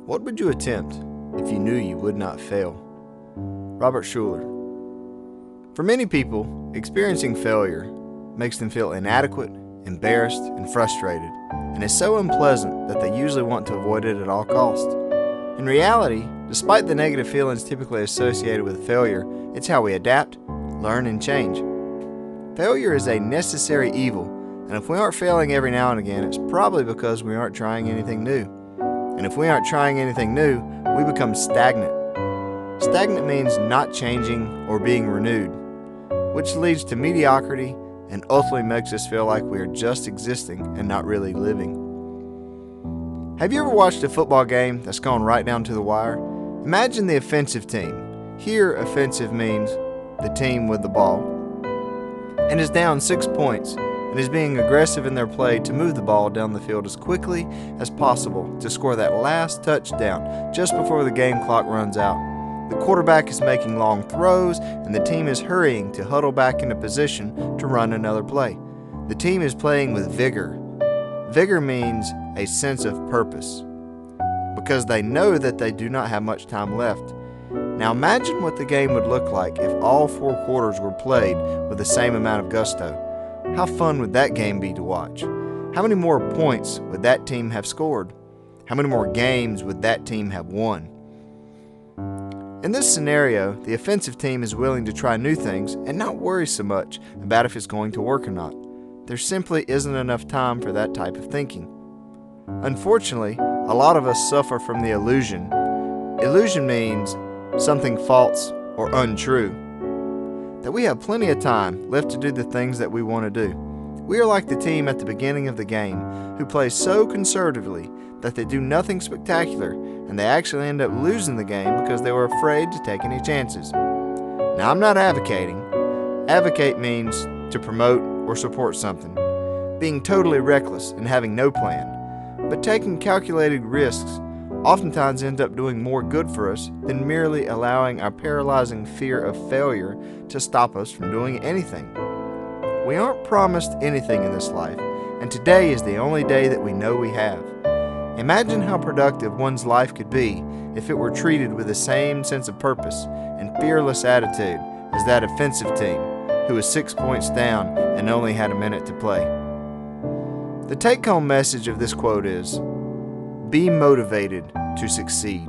What would you attempt if you knew you would not fail? Robert Schuller. For many people, experiencing failure makes them feel inadequate, embarrassed, and frustrated, and is so unpleasant that they usually want to avoid it at all costs. In reality, despite the negative feelings typically associated with failure, it's how we adapt, learn, and change. Failure is a necessary evil, and if we aren't failing every now and again, it's probably because we aren't trying anything new. And if we aren't trying anything new, we become stagnant. Stagnant means not changing or being renewed, which leads to mediocrity and ultimately makes us feel like we are just existing and not really living. Have you ever watched a football game that's gone right down to the wire? Imagine the offensive team. Here, offensive means the team with the ball, and is down 6 points and is being aggressive in their play to move the ball down the field as quickly as possible to score that last touchdown just before the game clock runs out. The quarterback is making long throws, and the team is hurrying to huddle back into position to run another play. The team is playing with vigor. Vigor means a sense of purpose, because they know that they do not have much time left. Now imagine what the game would look like if all 4 quarters were played with the same amount of gusto. How fun would that game be to watch? How many more points would that team have scored? How many more games would that team have won? In this scenario, the offensive team is willing to try new things and not worry so much about if it's going to work or not. There simply isn't enough time for that type of thinking. Unfortunately, a lot of us suffer from the illusion. Illusion means something false or untrue, that we have plenty of time left to do the things that we want to do. We are like the team at the beginning of the game who plays so conservatively that they do nothing spectacular, and they actually end up losing the game because they were afraid to take any chances. Now, I'm not advocating. Advocate means to promote or support something, being totally reckless and having no plan. But taking calculated risks oftentimes end up doing more good for us than merely allowing our paralyzing fear of failure to stop us from doing anything. We aren't promised anything in this life, and today is the only day that we know we have. Imagine how productive one's life could be if it were treated with the same sense of purpose and fearless attitude as that offensive team who was 6 points down and only had a minute to play. The take-home message of this quote is, be motivated to succeed.